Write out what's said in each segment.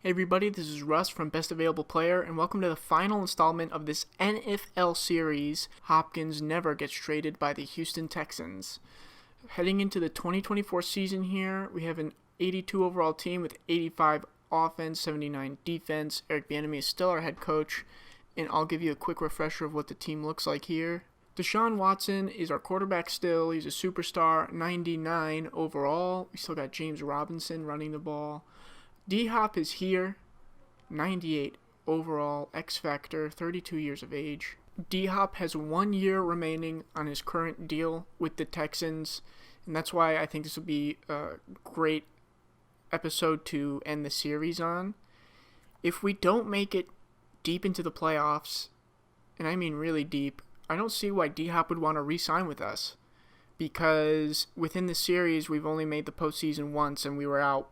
Hey everybody, this is Russ from Best Available Player, and welcome to the final installment of this NFL series, Hopkins Never Gets Traded by the Houston Texans. Heading into the 2024 season here, we have an 82 overall team with 85 offense, 79 defense. Eric Bieniemy is still our head coach, and I'll give you a quick refresher of what the team looks like here. Deshaun Watson is our quarterback still. He's a superstar, 99 overall. We still got James Robinson running the ball. D-Hop is here, 98 overall, X Factor, 32 years of age. D-Hop has 1 year remaining on his current deal with the Texans, and that's why I think this will be a great episode to end the series on. If we don't make it deep into the playoffs, and I mean really deep, I don't see why D-Hop would want to re-sign with us, because within the series, we've only made the postseason once, and we were out.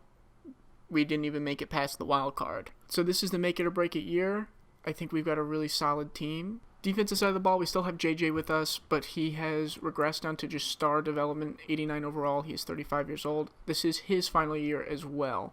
We didn't even make it past the wild card. So this is the make it or break it year. I think we've got a really solid team. Defensive side of the ball, we still have JJ with us, but he has regressed down to just star development, 89 overall. He is 35 years old. This is his final year as well.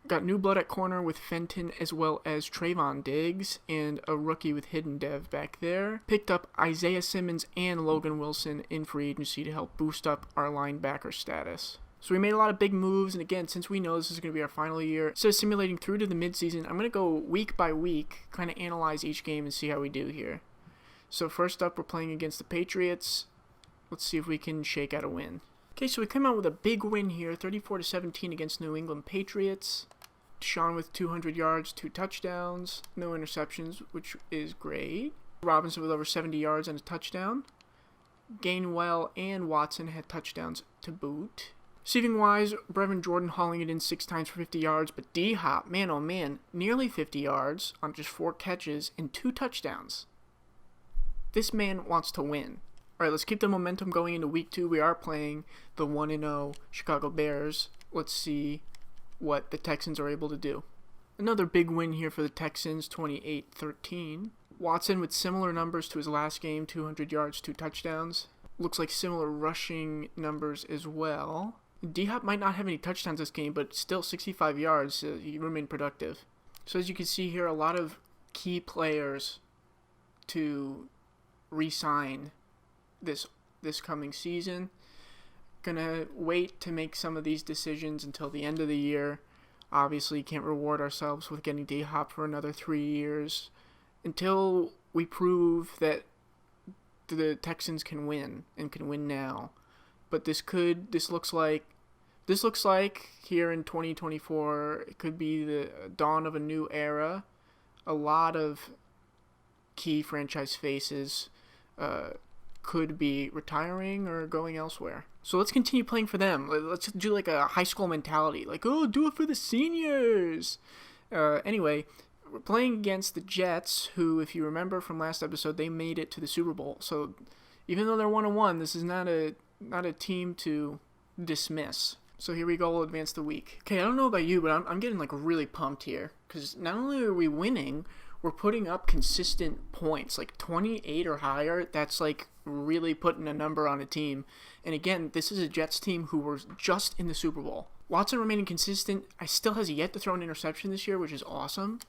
Got new blood at corner with Fenton as well as Trayvon Diggs and a rookie with Hidden Dev back there. Picked up Isaiah Simmons and Logan Wilson in free agency to help boost up our linebacker status. So we made a lot of big moves, and again, since we know this is going to be our final year, instead of simulating through to the midseason, I'm going to go week by week, kind of analyze each game and see how we do here. So first up, we're playing against the Patriots. Let's see if we can shake out a win. Okay, so we come out with a big win here, 34-17 against New England Patriots. Deshaun with 200 yards, 2 touchdowns, no interceptions, which is great. Robinson with over 70 yards and a touchdown. Gainwell and Watson had touchdowns to boot. Receiving-wise, Brevin Jordan hauling it in 6 times for 50 yards, but D-Hop, man oh man, nearly 50 yards on just 4 catches and 2 touchdowns. This man wants to win. All right, let's keep the momentum going into week 2. We are playing the 1-0 Chicago Bears. Let's see what the Texans are able to do. Another big win here for the Texans, 28-13. Watson with similar numbers to his last game, 200 yards, 2 touchdowns. Looks like similar rushing numbers as well. D-Hop might not have any touchdowns this game, but still 65 yards. He remained productive. So as you can see here, a lot of key players to re-sign this coming season. Gonna wait to make some of these decisions until the end of the year. Obviously, can't reward ourselves with getting D-Hop for another 3 years until we prove that the Texans can win and can win now. But this looks like here in 2024, it could be the dawn of a new era. A lot of key franchise faces could be retiring or going elsewhere. So let's continue playing for them. Let's do like a high school mentality. Like, oh, do it for the seniors. Anyway, we're playing against the Jets, who, if you remember from last episode, they made it to the Super Bowl. So even though they're 1-1, this is not a team to dismiss. So here we go, we'll advance the week. Okay, I don't know about you, but I'm getting like really pumped here. Because not only are we winning, we're putting up consistent points. Like 28 or higher, that's like really putting a number on a team. And again, this is a Jets team who were just in the Super Bowl. Watson remaining consistent. I still has yet to throw an interception this year, which is awesome.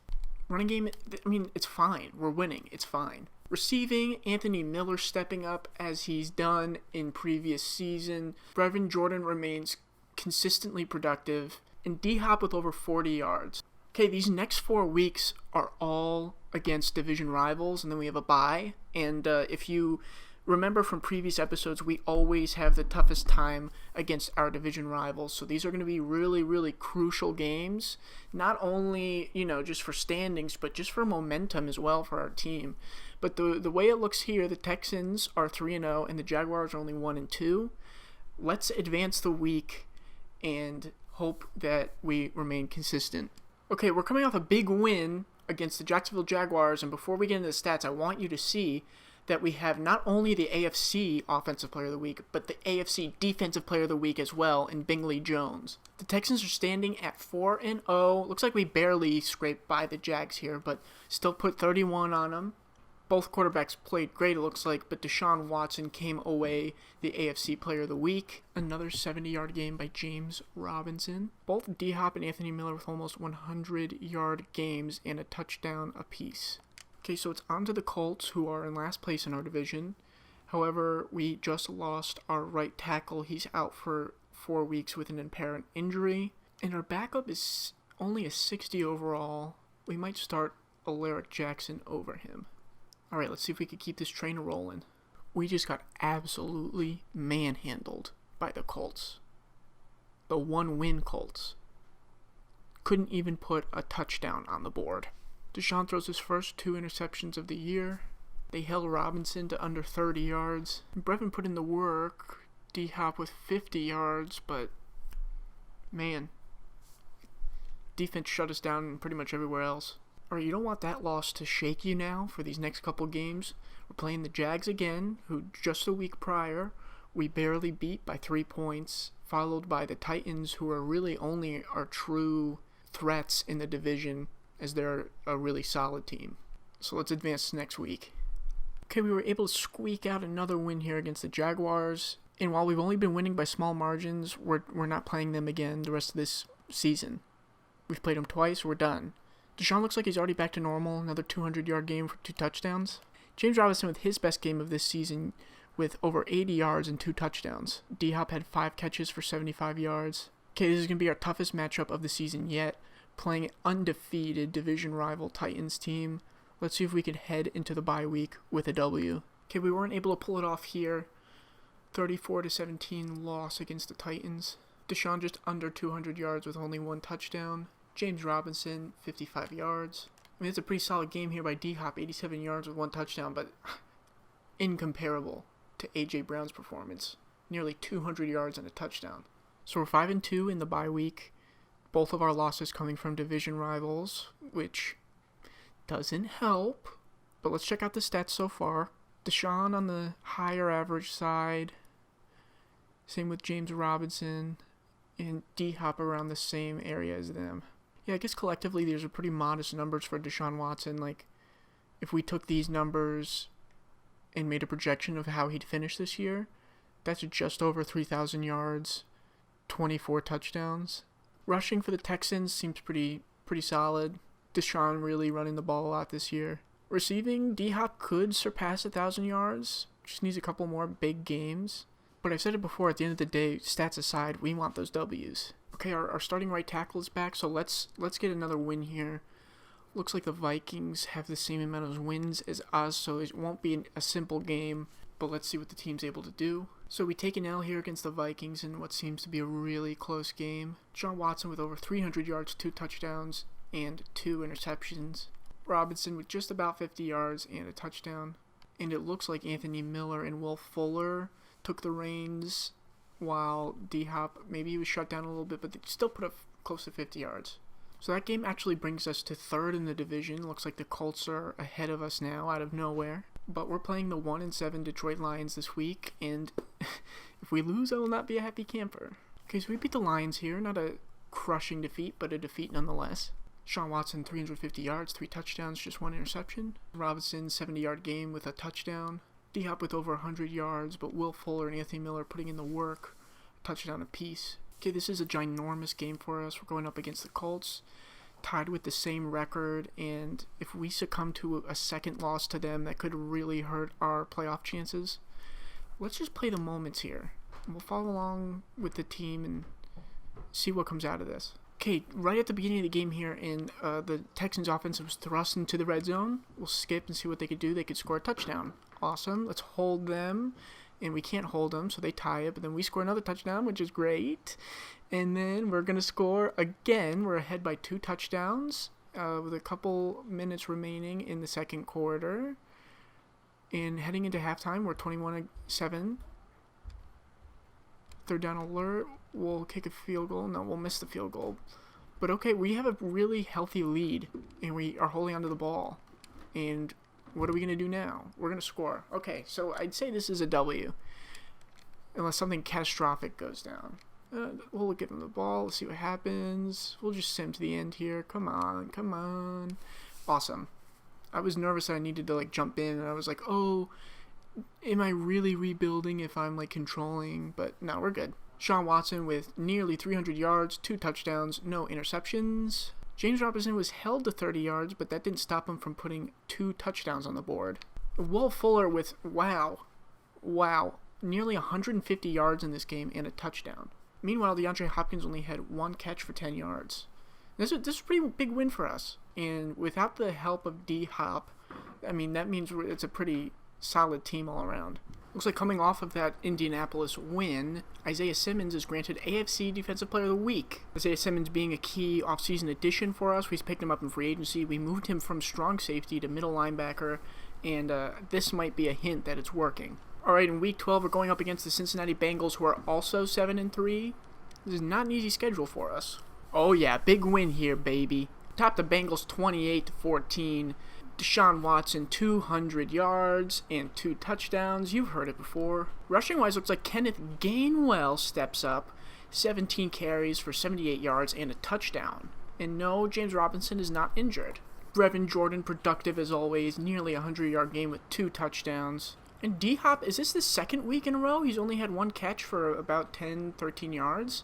Running game, I mean, it's fine. We're winning. It's fine. Receiving, Anthony Miller stepping up as he's done in previous season. Brevin Jordan remains consistently productive. And D-Hop with over 40 yards. Okay, these next 4 weeks are all against division rivals, and then we have a bye. And if you remember from previous episodes, we always have the toughest time against our division rivals. So these are going to be really, really crucial games, not only, just for standings, but just for momentum as well for our team. But the way it looks here, the Texans are 3-0 and the Jaguars are only 1-2. Let's advance the week and hope that we remain consistent. Okay, we're coming off a big win against the Jacksonville Jaguars, and before we get into the stats, I want you to see that we have not only the AFC Offensive Player of the Week, but the AFC Defensive Player of the Week as well in Bingley Jones. The Texans are standing at 4-0. Looks like we barely scraped by the Jags here, but still put 31 on them. Both quarterbacks played great, it looks like, but Deshaun Watson came away the AFC Player of the Week. Another 70-yard game by James Robinson. Both D-Hop and Anthony Miller with almost 100-yard games and a touchdown apiece. Okay, so it's on to the Colts, who are in last place in our division. However, we just lost our right tackle. He's out for 4 weeks with an apparent injury. And our backup is only a 60 overall. We might start Alaric Jackson over him. All right, let's see if we can keep this train rolling. We just got absolutely manhandled by the Colts. The one-win Colts. Couldn't even put a touchdown on the board. Deshaun throws his first 2 interceptions of the year. They held Robinson to under 30 yards. Brevin put in the work. D-Hop with 50 yards, but man, defense shut us down pretty much everywhere else. Alright, you don't want that loss to shake you now for these next couple games. We're playing the Jags again, who just a week prior we barely beat by 3 points, followed by the Titans, who are really only our true threats in the division, as they're a really solid team. So let's advance next week. Okay, we were able to squeak out another win here against the Jaguars, and while we've only been winning by small margins, we're not playing them again the rest of this season. We've played them twice, we're done. Deshaun looks like he's already back to normal, another 200-yard game for 2 touchdowns. James Robinson with his best game of this season with over 80 yards and 2 touchdowns. D-Hop had 5 catches for 75 yards. Okay, this is going to be our toughest matchup of the season yet, playing an undefeated division rival Titans team. Let's see if we can head into the bye week with a W. Okay, we weren't able to pull it off here. 34-17 loss against the Titans. Deshaun just under 200 yards with only 1 touchdown. James Robinson, 55 yards. I mean, it's a pretty solid game here by D-Hop, 87 yards with 1 touchdown, but incomparable to A.J. Brown's performance. Nearly 200 yards and a touchdown. So we're 5-2 in the bye week. Both of our losses coming from division rivals, which doesn't help. But let's check out the stats so far. Deshaun on the higher average side. Same with James Robinson. And D-Hop around the same area as them. Yeah, I guess collectively these are pretty modest numbers for Deshaun Watson. Like, if we took these numbers and made a projection of how he'd finish this year, that's just over 3,000 yards, 24 touchdowns. Rushing for the Texans seems pretty solid. Deshaun really running the ball a lot this year. Receiving, D-Hop could surpass 1,000 yards. Just needs a couple more big games. But I've said it before, at the end of the day, stats aside, we want those W's. Okay, our starting right tackle is back, so let's get another win here. Looks like the Vikings have the same amount of wins as us, so it won't be a simple game, but let's see what the team's able to do. So we take an L here against the Vikings in what seems to be a really close game. Deshaun Watson with over 300 yards, 2 touchdowns, and 2 interceptions. Robinson with just about 50 yards and a touchdown. And it looks like Anthony Miller and Will Fuller took the reins, while D-Hop, maybe he was shut down a little bit, but they still put up close to 50 yards. So that game actually brings us to 3rd in the division. Looks like the Colts are ahead of us now out of nowhere. But we're playing the 1-7 Detroit Lions this week, and if we lose, I will not be a happy camper. Okay, so we beat the Lions here. Not a crushing defeat, but a defeat nonetheless. Deshaun Watson, 350 yards, 3 touchdowns, just 1 interception. Robinson, 70-yard game with a touchdown. D-Hop with over 100 yards, but Will Fuller and Anthony Miller putting in the work. Touchdown apiece. Okay, this is a ginormous game for us. We're going up against the Colts, tied with the same record, and if we succumb to a second loss to them, that could really hurt our playoff chances. Let's just play the moments here. We'll follow along with the team and see what comes out of this. Okay, right at the beginning of the game here, and the Texans offense was thrust into the red zone. We'll skip and see what they could do. They could score a touchdown. Awesome. Let's hold them. And we can't hold them, so they tie it. But then we score another touchdown, which is great. And then we're going to score again. We're ahead by 2 touchdowns with a couple minutes remaining in the second quarter. And heading into halftime, we're 21-7. 3rd down alert. We'll kick a field goal. No, we'll miss the field goal. But okay, we have a really healthy lead, and we are holding onto the ball. And what are we going to do now? We're going to score. Okay, so I'd say this is a W, unless something catastrophic goes down. We'll give him the ball. Let's see what happens. We'll just sim to the end here. Come on. Awesome. I was nervous that I needed to jump in, and I was like, oh, am I really rebuilding if I'm controlling? But no, we're good. Deshaun Watson with nearly 300 yards, 2 touchdowns, no interceptions. James Robinson was held to 30 yards, but that didn't stop him from putting 2 touchdowns on the board. Will Fuller with, wow, nearly 150 yards in this game and a touchdown. Meanwhile, DeAndre Hopkins only had 1 catch for 10 yards. This is a pretty big win for us. And without the help of D-Hop, that means it's a pretty solid team all around. Looks like coming off of that Indianapolis win, Isaiah Simmons is granted AFC Defensive Player of the Week. Isaiah Simmons being a key offseason addition for us. We picked him up in free agency. We moved him from strong safety to middle linebacker, and this might be a hint that it's working. All right, in Week 12, we're going up against the Cincinnati Bengals, who are also 7-3. This is not an easy schedule for us. Oh yeah, big win here, baby. Topped the Bengals 28-14. Deshaun Watson, 200 yards and 2 touchdowns. You've heard it before. Rushing-wise, looks like Kenneth Gainwell steps up. 17 carries for 78 yards and a touchdown. And no, James Robinson is not injured. Brevin Jordan, productive as always. Nearly a 100-yard game with 2 touchdowns. And D-Hop, is this the second week in a row? He's only had 1 catch for about 10, 13 yards.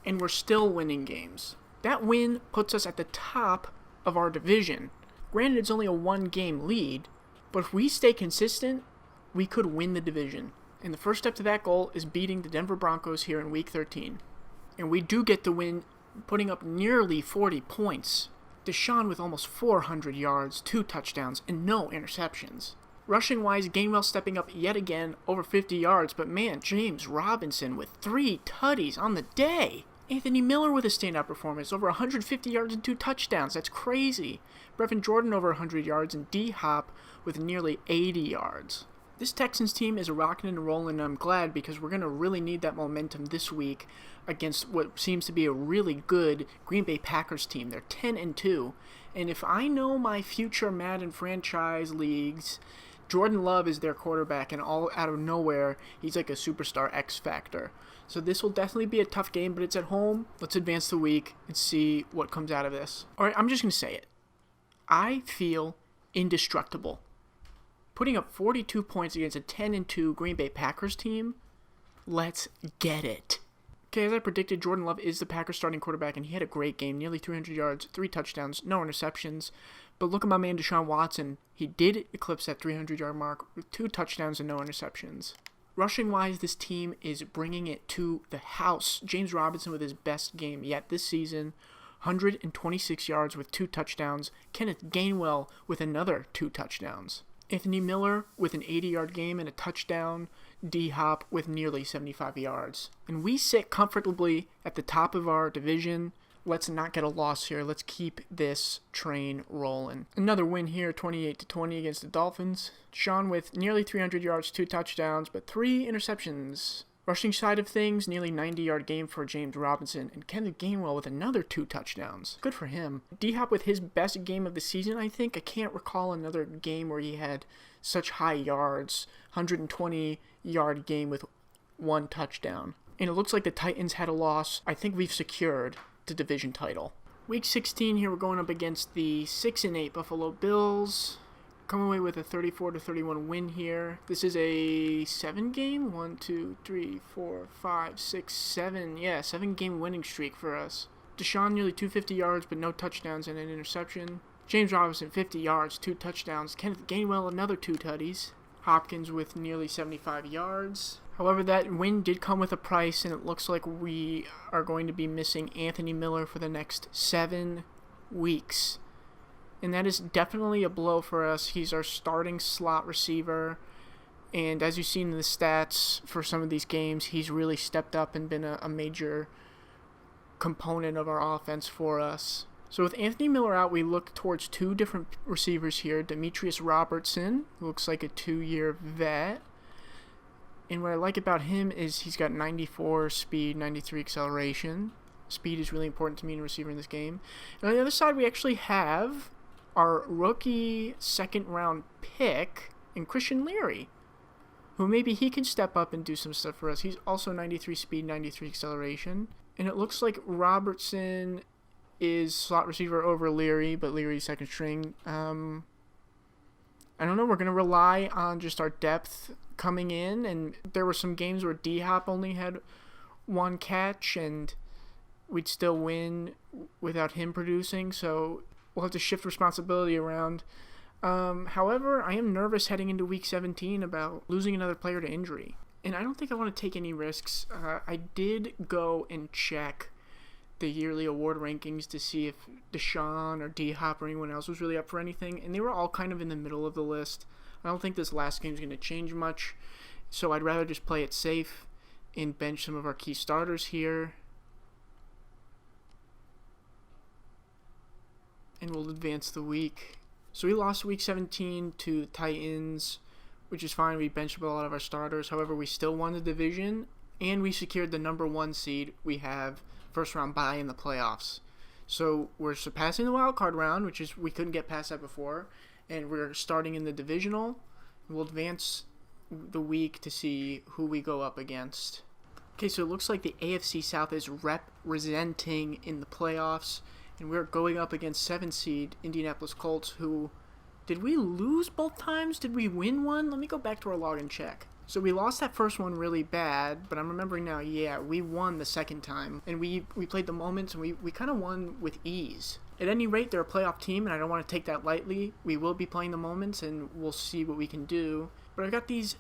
And we're still winning games. That win puts us at the top of our division. Granted, it's only a 1-game lead, but if we stay consistent, we could win the division. And the first step to that goal is beating the Denver Broncos here in Week 13. And we do get the win, putting up nearly 40 points. Deshaun with almost 400 yards, 2 touchdowns, and no interceptions. Rushing-wise, Gainwell stepping up yet again, over 50 yards, but man, James Robinson with 3 tutties on the day. Anthony Miller with a standout performance, over 150 yards and 2 touchdowns. That's crazy. Brevin Jordan over 100 yards, and D-Hop with nearly 80 yards. This Texans team is rocking and rolling, and I'm glad because we're going to really need that momentum this week against what seems to be a really good Green Bay Packers team. They're 10-2, and if I know my future Madden franchise leagues, Jordan Love is their quarterback, and all out of nowhere, he's like a superstar X factor. So this will definitely be a tough game, but it's at home. Let's advance the week and see what comes out of this. All right, I'm just going to say it. I feel indestructible. Putting up 42 points against a 10-2 Green Bay Packers team, let's get it. Okay, as I predicted, Jordan Love is the Packers starting quarterback, and he had a great game. Nearly 300 yards, 3 touchdowns, no interceptions. But look at my man Deshaun Watson. He did eclipse that 300-yard mark with 2 touchdowns and no interceptions. Rushing-wise, this team is bringing it to the house. James Robinson with his best game yet this season. 126 yards with 2 touchdowns. Kenneth Gainwell with another 2 touchdowns. Anthony Miller with an 80-yard game and a touchdown. D-Hop with nearly 75 yards. And we sit comfortably at the top of our division. Let's not get a loss here. Let's keep this train rolling. Another win here, 28-20 against the Dolphins. Deshaun with nearly 300 yards, 2 touchdowns, but 3 interceptions. Rushing side of things, nearly 90-yard game for James Robinson, and Kenneth Gainwell with another 2 touchdowns. Good for him. D-Hop with his best game of the season, I think. I can't recall another game where he had such high yards. 120-yard game with 1 touchdown. And it looks like the Titans had a loss. I think we've secured the division title. Week 16 here, we're going up against the 6-8 Buffalo Bills. Come away with a 34-31 win here. This is a 7-game? 1, 2, 3, 4, 5, 6, 7. Yeah, 7-game winning streak for us. Deshaun nearly 250 yards, but no touchdowns and an interception. James Robinson 50 yards, 2 touchdowns. Kenneth Gainwell another 2 tutties. Hopkins with nearly 75 yards. However, that win did come with a price, and it looks like we are going to be missing Anthony Miller for the next 7 weeks. And that is definitely a blow for us. He's our starting slot receiver. And as you've seen in the stats for some of these games, he's really stepped up and been a major component of our offense for us. So with Anthony Miller out, we look towards 2 different receivers here. Demetrius Robertson, who looks like a 2-year vet. And what I like about him is he's got 94 speed, 93 acceleration. Speed is really important to me in a receiver in this game. And on the other side, we actually have our rookie 2nd-round pick in Christian Leary, who maybe he can step up and do some stuff for us. He's also 93 speed, 93 acceleration. And it looks like Robertson is slot receiver over Leary, but Leary's second string. I don't know. We're going to rely on just our depth coming in. And there were some games where D-Hop only had one catch, and we'd still win without him producing. So we'll have to shift responsibility around. However, I am nervous heading into Week 17 about losing another player to injury. And I don't think I want to take any risks. I did go and check the yearly award rankings to see if Deshaun or D-Hop or anyone else was really up for anything, and they were all kind of in the middle of the list. I don't think this last game is going to change much, so I'd rather just play it safe and bench some of our key starters here. And we'll advance the week. So we lost Week 17 to the Titans, which is fine. We benched a lot of our starters. However, we still won the division, and we secured the number 1 seed. We have first round bye in the playoffs. So we're surpassing the wild card round, which is we couldn't get past that before, and we're starting in the divisional. We'll advance the week to see who we go up against. Okay, so it looks like the AFC South is representing in the playoffs, and we're going up against 7 seed Indianapolis Colts, who, did we lose both times? Did we win one? Let me go back to our log and check. So we lost that first one really bad, but I'm remembering now, yeah, we won the second time. And we played the moments, and we kind of won with ease. At any rate, they're a playoff team, and I don't want to take that lightly. We will be playing the moments, and we'll see what we can do. But I've got these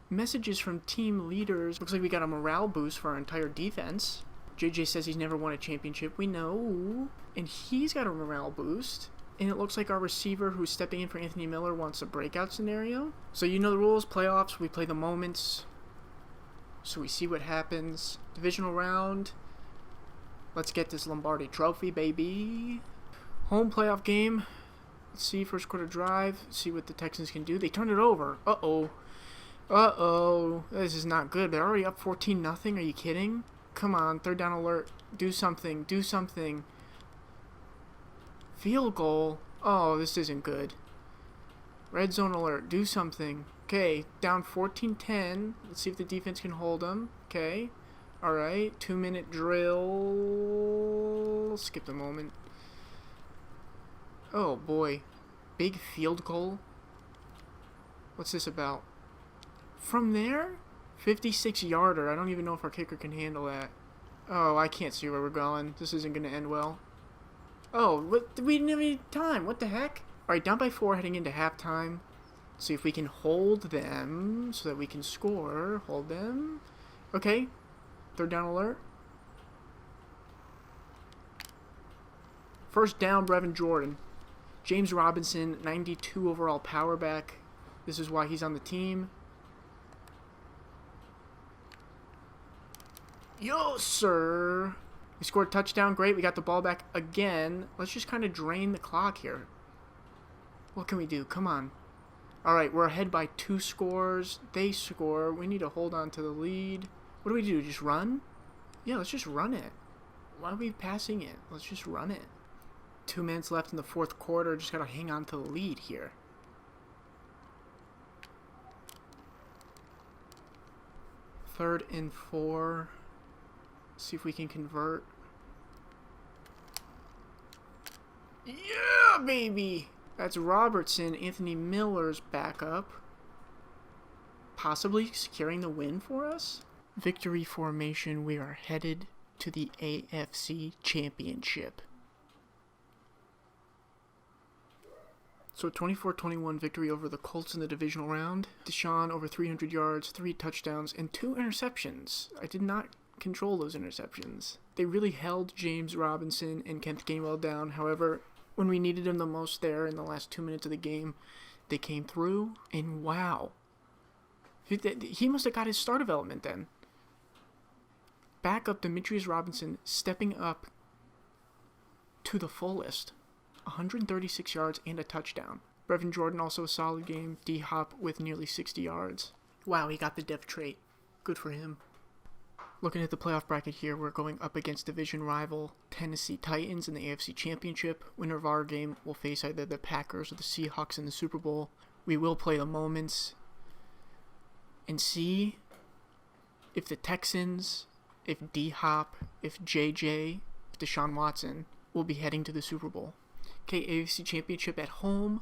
messages from team leaders. Looks like we got a morale boost for our entire defense. JJ says he's never won a championship. We know. And he's got a morale boost. And it looks like our receiver who's stepping in for Anthony Miller wants a breakout scenario. So you know the rules, playoffs, we play the moments. So we see what happens. Divisional round. Let's get this Lombardi trophy, baby. Home playoff game. Let's see, first quarter drive. See what the Texans can do. They turned it over. Uh-oh. Uh-oh. This is not good. They're already up 14-0. Are you kidding? Come on, third down alert. Do something. Do something. Field goal. Oh, this isn't good. Red zone alert. Do something. Okay, down 14-10. Let's see if the defense can hold them. Okay. Alright, 2-minute drill. Skip the moment. Oh, boy. Big field goal. What's this about? From there? 56-yarder. I don't even know if our kicker can handle that. Oh, I can't see where we're going. This isn't going to end well. Oh, we didn't have any time. What the heck? Alright, down by 4 heading into halftime. See if we can hold them so that we can score. Hold them. Okay. Third down alert. First down, Brevin Jordan. James Robinson, 92 overall power back. This is why he's on the team. Yo, sir. We scored a touchdown. Great. We got the ball back again. Let's just kind of drain the clock here. What can we do? Come on. All right, we're ahead by 2 scores. They score. We need to hold on to the lead. What do we do? Just run? Yeah, let's just run it. Why are we passing it? Let's just run it. 2 minutes left in the fourth quarter. Just got to hang on to the lead here. Third and 4. See if we can convert. Yeah, baby! That's Robertson, Anthony Miller's backup. Possibly securing the win for us? Victory formation, we are headed to the AFC Championship. So 24-21 victory over the Colts in the divisional round. Deshaun over 300 yards, 3 touchdowns, and 2 interceptions. I did not control those interceptions. They really held James Robinson and Kent Gainwell down. However, when we needed them the most there in the last 2 minutes of the game, they came through, and wow. He must have got his star development then. Backup Demetrius Robinson stepping up to the fullest. 136 yards and a touchdown. Brevin Jordan also a solid game. D-Hop with nearly 60 yards. Wow, he got the depth trait. Good for him. Looking at the playoff bracket here, we're going up against division rival Tennessee Titans in the AFC Championship. Winner of our game will face either the Packers or the Seahawks in the Super Bowl. We will play the moments and see if the Texans, if D-Hop, if JJ, if Deshaun Watson will be heading to the Super Bowl. Okay, AFC Championship at home.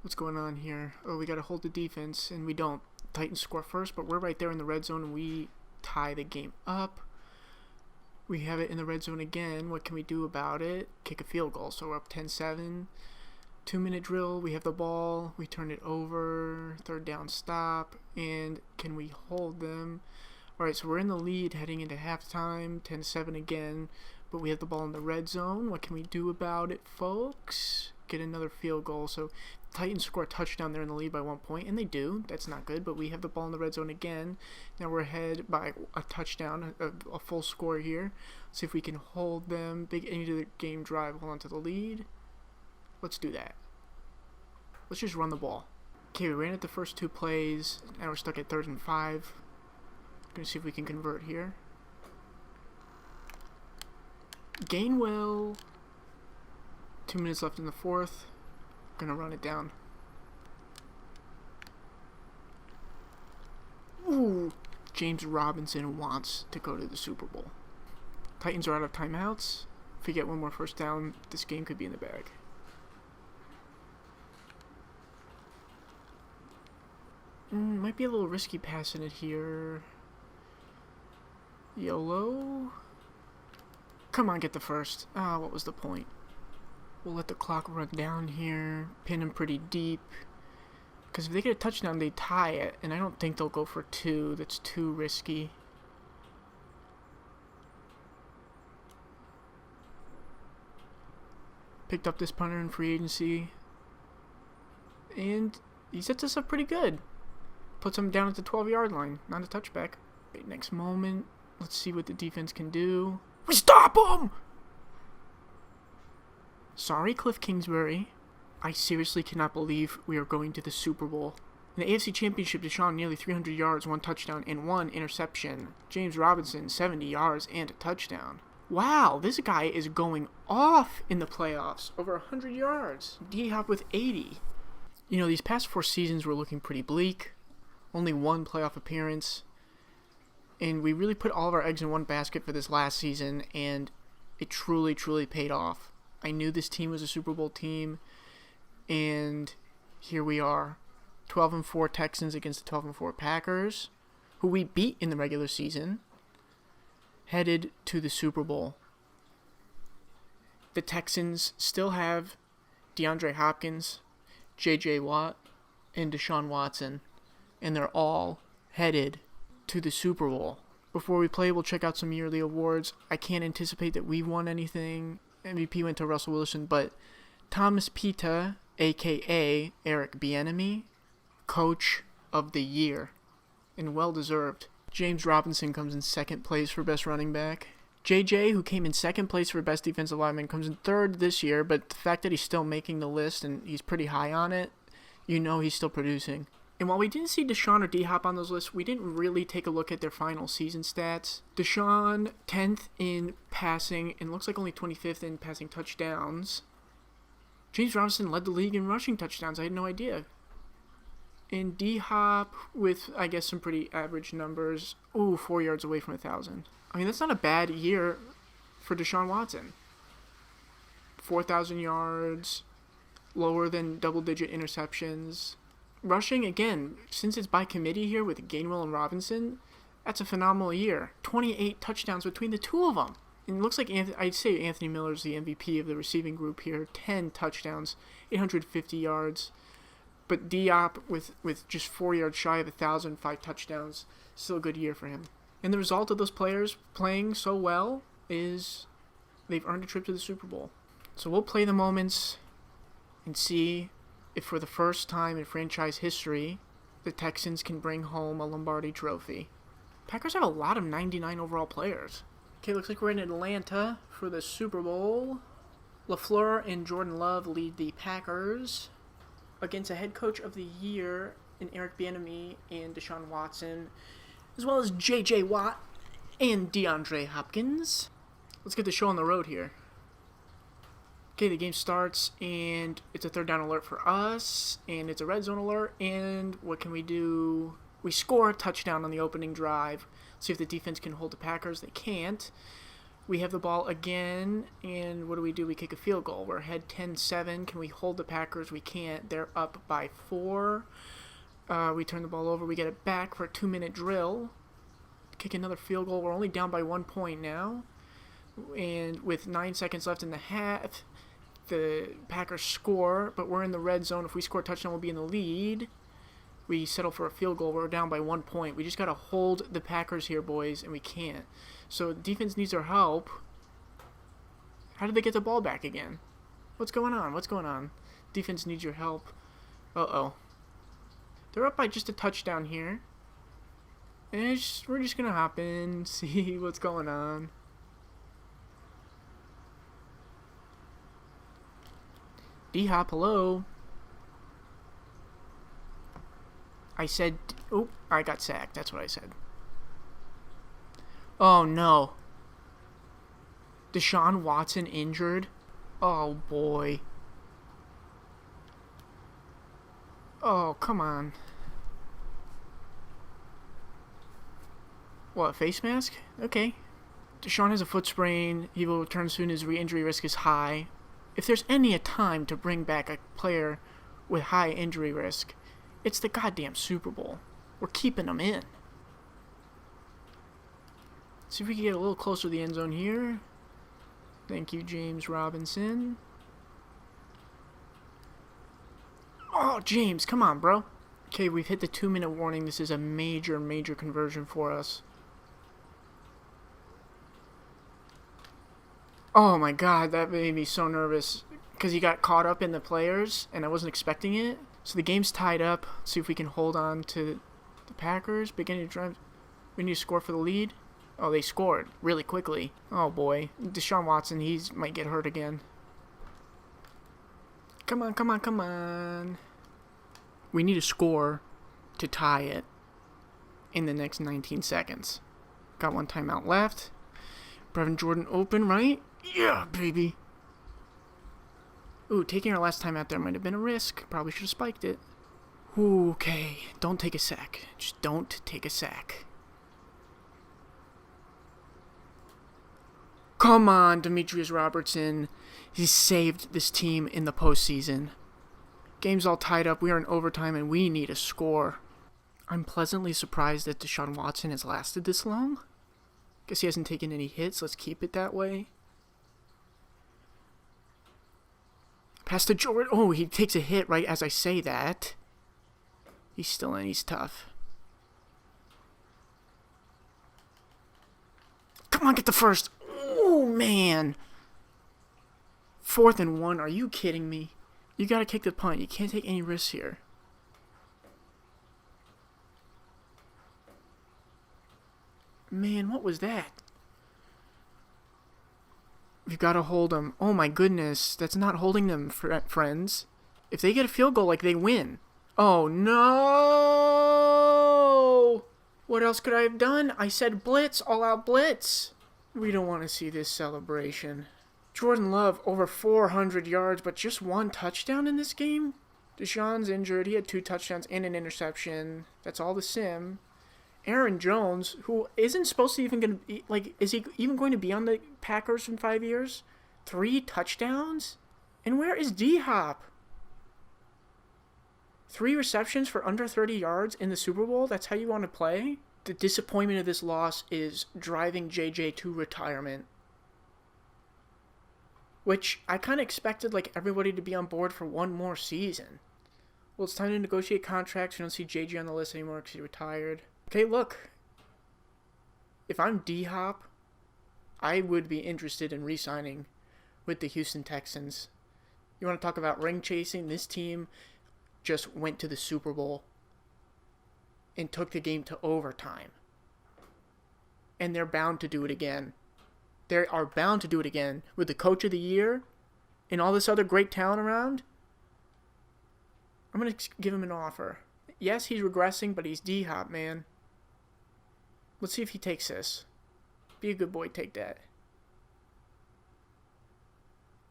What's going on here? Oh, we got to hold the defense, and we don't. Titans score first, but we're right there in the red zone, and we tie the game up. We have it in the red zone again. What can we do about it? Kick a field goal. So we're up 10-7. 2-minute drill. We have the ball. We turn it over. Third down stop. And can we hold them? All right, so we're in the lead heading into halftime. 10-7 again. But we have the ball in the red zone. What can we do about it, folks? Get another field goal. So Titans score a touchdown. They're in the lead by 1 point, and they do. That's not good, but we have the ball in the red zone again. Now we're ahead by a touchdown, a full score here. See if we can hold them. Big end of the game drive. Hold on to the lead. Let's do that. Let's just run the ball. Okay, we ran it the first 2 plays. Now we're stuck at 3rd and 5. Gonna see if we can convert here. Gainwell. 2 minutes left in the 4th. Gonna run it down. Ooh, James Robinson wants to go to the Super Bowl. Titans are out of timeouts. If we get one more first down, this game could be in the bag. Might be a little risky passing it here. YOLO. Come on, get the first. What was the point? We'll let the clock run down here. Pin them pretty deep. Because if they get a touchdown, they tie it. And I don't think they'll go for 2. That's too risky. Picked up this punter in free agency. And he sets us up pretty good. Puts him down at the 12-yard line. Not a touchback. Okay, next moment. Let's see what the defense can do. We stop him! Sorry, Cliff Kingsbury. I seriously cannot believe we are going to the Super Bowl. In the AFC Championship, Deshaun nearly 300 yards, 1 touchdown, and 1 interception. James Robinson, 70 yards and a touchdown. Wow, this guy is going off in the playoffs. Over 100 yards. D-Hop with 80. You know, these past 4 seasons were looking pretty bleak. Only 1 playoff appearance. And we really put all of our eggs in one basket for this last season, and it truly, truly paid off. I knew this team was a Super Bowl team, and here we are. 12-4 Texans against the 12-4 Packers, who we beat in the regular season, headed to the Super Bowl. The Texans still have DeAndre Hopkins, J.J. Watt, and Deshaun Watson, and they're all headed to the Super Bowl. Before we play, we'll check out some yearly awards. I can't anticipate that we won anything. MVP went to Russell Wilson, but Thomas Pita, a.k.a. Eric Bieniemy, Coach of the Year, and well-deserved. James Robinson comes in 2nd place for Best Running Back. JJ, who came in 2nd place for Best Defensive Lineman, comes in 3rd this year, but the fact that he's still making the list and he's pretty high on it, you know he's still producing. And while we didn't see Deshaun or D-Hop on those lists, we didn't really take a look at their final season stats. Deshaun, 10th in passing, and looks like only 25th in passing touchdowns. James Robinson led the league in rushing touchdowns. I had no idea. And D-Hop with, I guess, some pretty average numbers. Ooh, 4 yards away from 1,000. I mean, that's not a bad year for Deshaun Watson. 4,000 yards, lower than double-digit interceptions. Rushing, again, since it's by committee here with Gainwell and Robinson, that's a phenomenal year. 28 touchdowns between the 2 of them. And it looks like, I'd say Anthony Miller's the MVP of the receiving group here. 10 touchdowns, 850 yards. But Diop with just 4 yards shy of 1,000, 5 touchdowns. Still a good year for him. And the result of those players playing so well is they've earned a trip to the Super Bowl. So we'll play the moments and see if for the first time in franchise history, the Texans can bring home a Lombardi trophy. Packers have a lot of 99 overall players. Okay, looks like we're in Atlanta for the Super Bowl. LaFleur and Jordan Love lead the Packers against a head coach of the year in Eric Bieniemy and Deshaun Watson, as well as J.J. Watt and DeAndre Hopkins. Let's get the show on the road here. Okay, the game starts, and it's a 3rd down alert for us, and it's a red zone alert, and what can we do? We score a touchdown on the opening drive. See if the defense can hold the Packers. They can't. We have the ball again, and what do? We kick a field goal. We're ahead 10-7. Can we hold the Packers? We can't. They're up by 4. We turn the ball over. We get it back for a 2-minute drill. Kick another field goal. We're only down by 1 point now. And with 9 seconds left in the half, the Packers score, but we're in the red zone. If we score a touchdown, we'll be in the lead. We settle for a field goal. We're down by 1 point. We just got to hold the Packers here, boys, and we can't. So defense needs our help. How did they get the ball back again? What's going on? Defense needs your help. Uh-oh. They're up by just a touchdown here. And we're just going to hop in, see what's going on. D-Hop, hello. I said, oh, I got sacked. That's what I said. Oh, no. Deshaun Watson injured. Oh, boy. Oh, come on. What, face mask? Okay. Deshaun has a foot sprain. He will return soon as re-injury risk is high. If there's any time to bring back a player with high injury risk, it's the goddamn Super Bowl. We're keeping them in. See if we can get a little closer to the end zone here. Thank you, James Robinson. Oh, James, come on, bro. Okay, we've hit the 2-minute warning. This is a major, major conversion for us. Oh, my God, that made me so nervous because he got caught up in the players, and I wasn't expecting it. So the game's tied up. Let's see if we can hold on to the Packers. Beginning to drive. We need to score for the lead. Oh, they scored really quickly. Oh, boy. Deshaun Watson, he might get hurt again. Come on, come on, come on. We need a score to tie it in the next 19 seconds. Got one timeout left. Brevin Jordan open, right? Yeah, baby. Ooh, taking our last time out there might have been a risk. Probably should have spiked it. Ooh, okay. Don't take a sack. Just don't take a sack. Come on, Demetrius Robertson. He saved this team in the postseason. Game's all tied up. We are in overtime, and we need a score. I'm pleasantly surprised that Deshaun Watson has lasted this long. Guess he hasn't taken any hits. Let's keep it that way. Pass to Jordan. Oh, he takes a hit right as I say that. He's still in. He's tough. Come on, get the first. Oh, man. 4th and 1. Are you kidding me? You got to kick the punt. You can't take any risks here. Man, what was that? We've got to hold them. Oh, my goodness. That's not holding them, friends. If they get a field goal, like, they win. Oh, no! What else could I have done? I said blitz, all-out blitz. We don't want to see this celebration. Jordan Love, over 400 yards, but just 1 touchdown in this game? Deshaun's injured. He had 2 touchdowns and an interception. That's all the sim. Aaron Jones, who isn't supposed to even going to be, like, is he even going to be on the Packers in 5 years? 3 touchdowns? And where is D-Hop? 3 receptions for under 30 yards in the Super Bowl? That's how you want to play? The disappointment of this loss is driving JJ to retirement. Which I kind of expected, like, everybody to be on board for 1 more season. Well, it's time to negotiate contracts. We don't see JJ on the list anymore because he retired. Okay, look. If I'm D-Hop, I would be interested in re-signing with the Houston Texans. You want to talk about ring chasing? This team just went to the Super Bowl and took the game to overtime. And they're bound to do it again. They are bound to do it again with the coach of the year and all this other great talent around. I'm going to give him an offer. Yes, he's regressing, but he's D-Hop, man. Let's see if he takes this. Be a good boy, take that.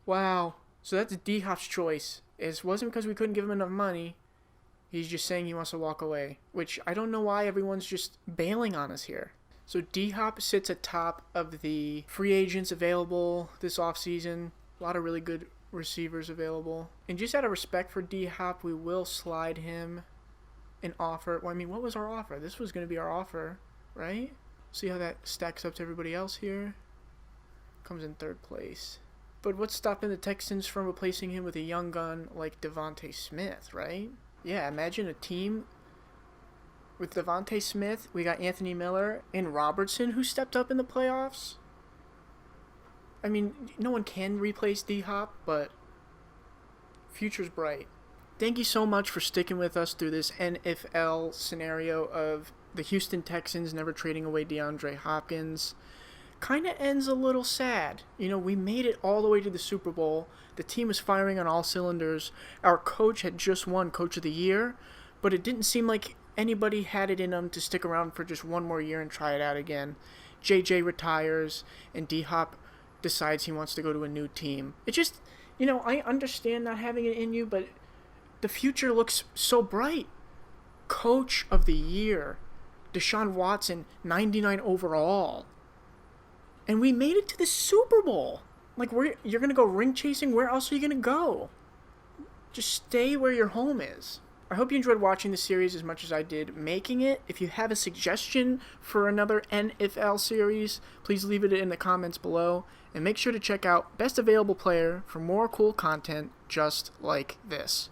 Wow. So that's D-Hop's choice. It wasn't because we couldn't give him enough money. He's just saying he wants to walk away. Which, I don't know why everyone's just bailing on us here. So D-Hop sits atop of the free agents available this offseason. A lot of really good receivers available. And just out of respect for D-Hop, we will slide him an offer. Well, I mean, what was our offer? This was going to be our offer, right? See how that stacks up to everybody else here? Comes in third place. But what's stopping the Texans from replacing him with a young gun like Devontae Smith, right? Yeah, imagine a team with Devontae Smith. We got Anthony Miller and Robertson, who stepped up in the playoffs. I mean, no one can replace D-Hop, but future's bright. Thank you so much for sticking with us through this NFL scenario of the Houston Texans never trading away DeAndre Hopkins. Kind of ends a little sad. You know, we made it all the way to the Super Bowl. The team was firing on all cylinders. Our coach had just won Coach of the Year, but it didn't seem like anybody had it in them to stick around for just one more year and try it out again. JJ retires, and D-Hop decides he wants to go to a new team. It just, you know, I understand not having it in you, but the future looks so bright. Coach of the Year, Deshaun Watson, 99 overall. And we made it to the Super Bowl. Like, you're going to go ring chasing? Where else are you going to go? Just stay where your home is. I hope you enjoyed watching the series as much as I did making it. If you have a suggestion for another NFL series, please leave it in the comments below. And make sure to check out Best Available Player for more cool content just like this.